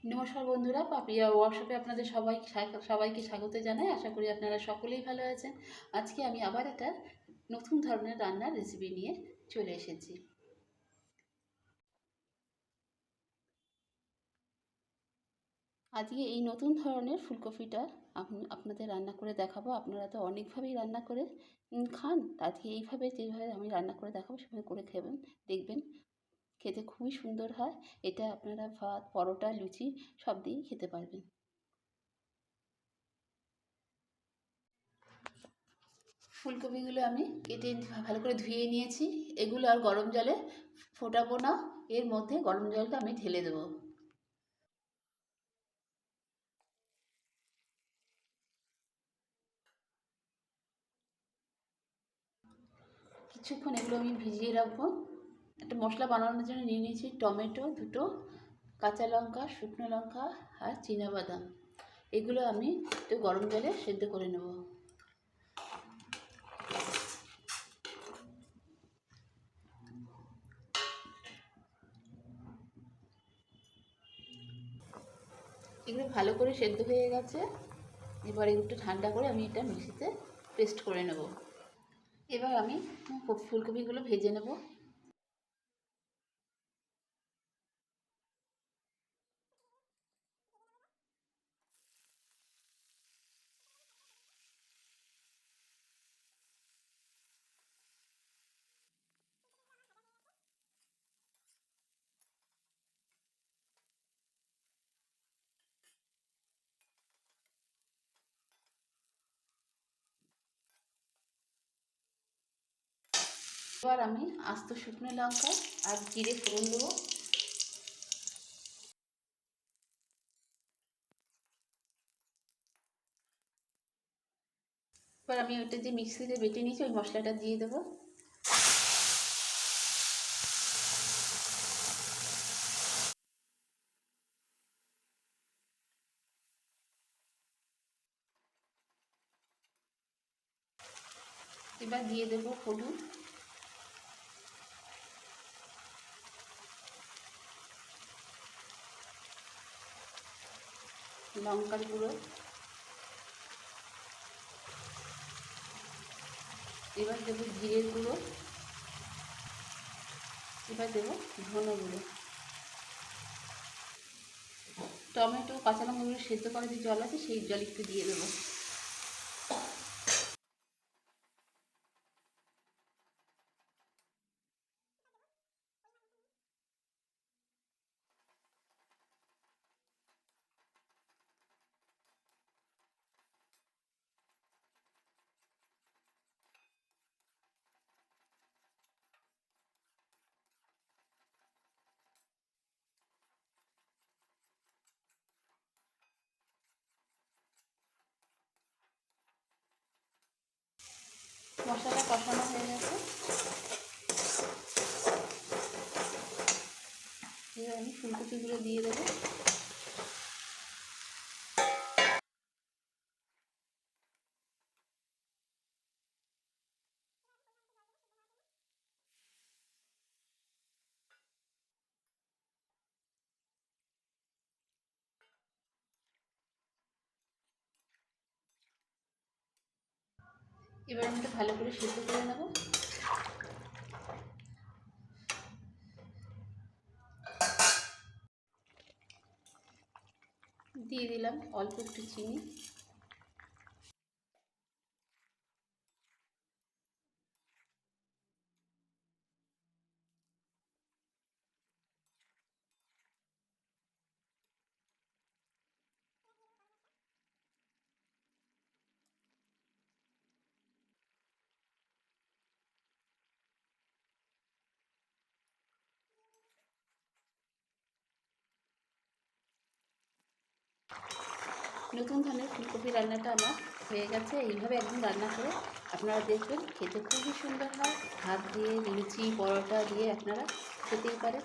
নমস্কার বন্ধুরা, পাপিয়া ওয়ার্কশপে আপনাদের সবাইকে স্বাগত জানাই। আশা করি আপনারা সকলেই ভালো আছেন। আজকে আমি আবার একটা নতুন ধরনের রান্নার রেসিপি নিয়ে চলে এসেছি। আজকে এই নতুন ধরনের ফুলকপিটা আপনাদের রান্না করে দেখাবো। আপনারা তো অনেকভাবেই রান্না করে খান, আজকে যেভাবে আমি রান্না করে দেখাবো সেভাবে করে খাবেন, দেখবেন খেতে খুবই সুন্দর হয়। এটা আপনারা ভাত, পরোটা, লুচি সব দিয়েই খেতে পারবেন। ফুলকপিগুলো আমি কেটে ভালো করে ধুয়ে নিয়েছি। এগুলো আর গরম জলে ফোটাবো না, এর মধ্যে গরম জলটা আমি ঢেলে দেবো। কিছুক্ষণ এগুলো আমি ভিজিয়ে রাখবো। একটা মশলা বানানোর জন্য নিয়ে নিয়েছি টমেটো দুটো, কাঁচা লঙ্কা, শুকনো লঙ্কা আর চিনাবাদাম। এগুলো আমি একটু গরম জলে সেদ্ধ করে নেব। এগুলো ভালো করে সেদ্ধ হয়ে গেছে। এবার একটু ঠান্ডা করে আমি এটা মিক্সিতে পেস্ট করে নেব। এবার আমি ফুলকপিগুলো ভেজে নেব। এবার আমি আস্ত শুকনো লঙ্কা আর জিরে ফোড়ন দেবো। এবার আমি ওইটা যে মিক্সিতে বেটে নিয়েছি ওই মশলাটা দিয়ে দেবো। এবার দিয়ে দেবো হলুদ, লঙ্কার গুঁড়ো, এবার দেবো জিরের গুঁড়ো, এবার দেবো ধনে গুঁড়ো। টমেটো, কাঁচা লঙ্কাগুলো সেদ্ধ করা যে জল আছে সেই জল একটু দিয়ে দেবো। মশলাটা কষানো হয়ে গেছে। এবার আমি ফুলকপিগুলো দিয়ে দেবো। এবার আমি এটা ভালো করে সেদ্ধ করে নেব। দিয়ে দিলাম অল্প একটু চিনি। নতুন ধরনের ফুলকপি রান্নাটা আমার হয়ে গেছে। এইভাবে একদম রান্না করে আপনারা দেখবেন, খেতে খুবই সুন্দর হয়। ভাত দিয়ে, লুচি, পরোটা দিয়ে আপনারা খেতেই পারেন।